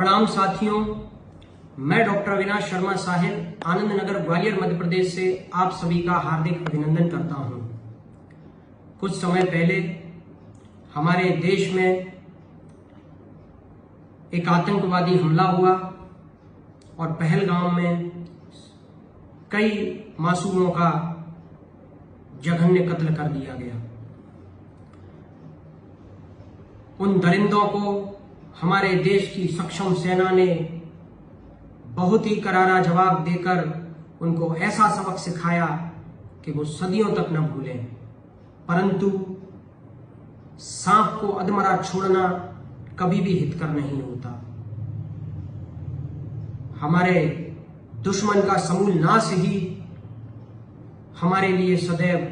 प्रणाम साथियों, मैं डॉक्टर अविनाश शर्मा साहिल आनंद नगर ग्वालियर मध्य प्रदेश से आप सभी का हार्दिक अभिनंदन करता हूं। कुछ समय पहले हमारे देश में एक आतंकवादी हमला हुआ और पहलगाम में कई मासूमों का जघन्य कत्ल कर दिया गया। उन दरिंदों को हमारे देश की सक्षम सेना ने बहुत ही करारा जवाब देकर उनको ऐसा सबक सिखाया कि वो सदियों तक न भूलें। परंतु सांप को अधमरा छोड़ना कभी भी हितकर नहीं होता। हमारे दुश्मन का समूल नाश ही हमारे लिए सदैव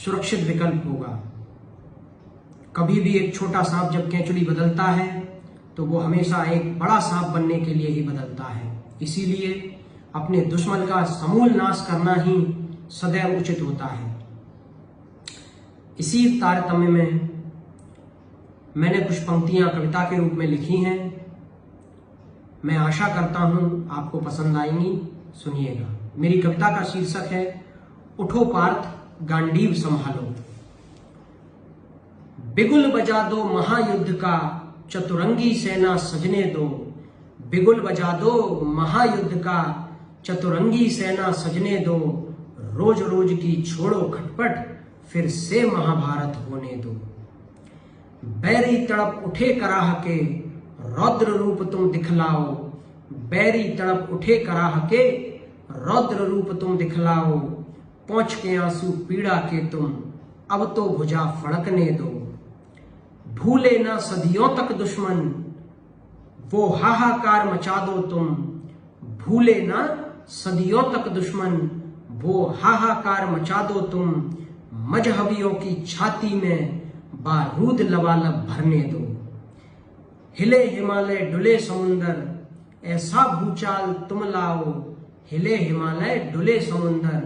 सुरक्षित विकल्प होगा। कभी भी एक छोटा सांप जब केंचुली बदलता है तो वो हमेशा एक बड़ा सांप बनने के लिए ही बदलता है। इसीलिए अपने दुश्मन का समूल नाश करना ही सदैव उचित होता है। इसी तारतम्य में मैंने कुछ पंक्तियां कविता के रूप में लिखी हैं। मैं आशा करता हूं आपको पसंद आएंगी। सुनिएगा। मेरी कविता का शीर्षक है उठो पार्थ गांडीव संभालो। बिगुल बजा दो महायुद्ध का चतुरंगी सेना सजने दो। बिगुल बजा दो महायुद्ध का चतुरंगी सेना सजने दो। रोज रोज की छोड़ो खटपट फिर से महाभारत होने दो। बैरी तड़प उठे कराह के रौद्र रूप तुम दिखलाओ। बैरी तड़प उठे कराह के रौद्र रूप तुम दिखलाओ। पहुंच के आंसू पीड़ा के तुम अब तो भुजा फड़कने दो। भूले ना सदियों तक दुश्मन वो हाहाकार मचा दो तुम। भूले ना सदियों तक दुश्मन वो हाहाकार मचा दो तुम। मजहबियों की छाती में बारूद लबालब भरने दो। हिले हिमालय डुले समुंदर ऐसा भूचाल तुम लाओ। हिले हिमालय डुले समुंदर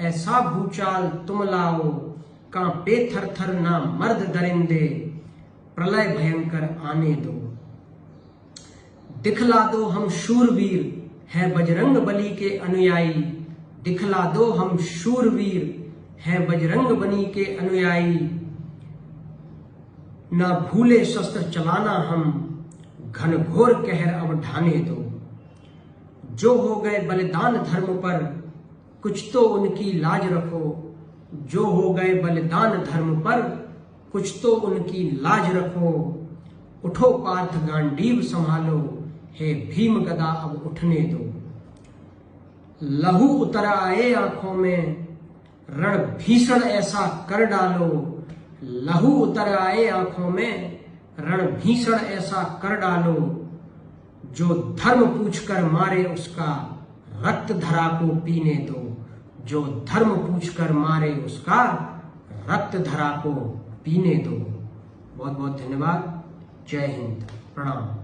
ऐसा भूचाल तुम लाओ। कांपे थर थर ना मर्द दरिंदे प्रलय भयंकर आने दो। दिखला दो हम शूरवीर है बजरंग बली के अनुयायी। दिखला दो हम शूरवीर है बजरंग बली के अनुयायी। ना भूले शस्त्र चलाना हम घनघोर कहर अब ढाने दो। जो हो गए बलिदान धर्म पर कुछ तो उनकी लाज रखो। जो हो गए बलिदान धर्म पर कुछ तो उनकी लाज रखो। उठो पार्थ गांडीव संभालो हे भीम गदा अब उठने दो। लहू उतर आए आंखों में रण भीषण ऐसा कर डालो। लहू उतर आए आंखों में रण भीषण ऐसा कर डालो। जो धर्म पूछकर मारे उसका रक्त धरा को पीने दो। जो धर्म पूछकर मारे उसका रक्त धरा को पीने दो। बहुत बहुत धन्यवाद। जय हिंद। प्रणाम।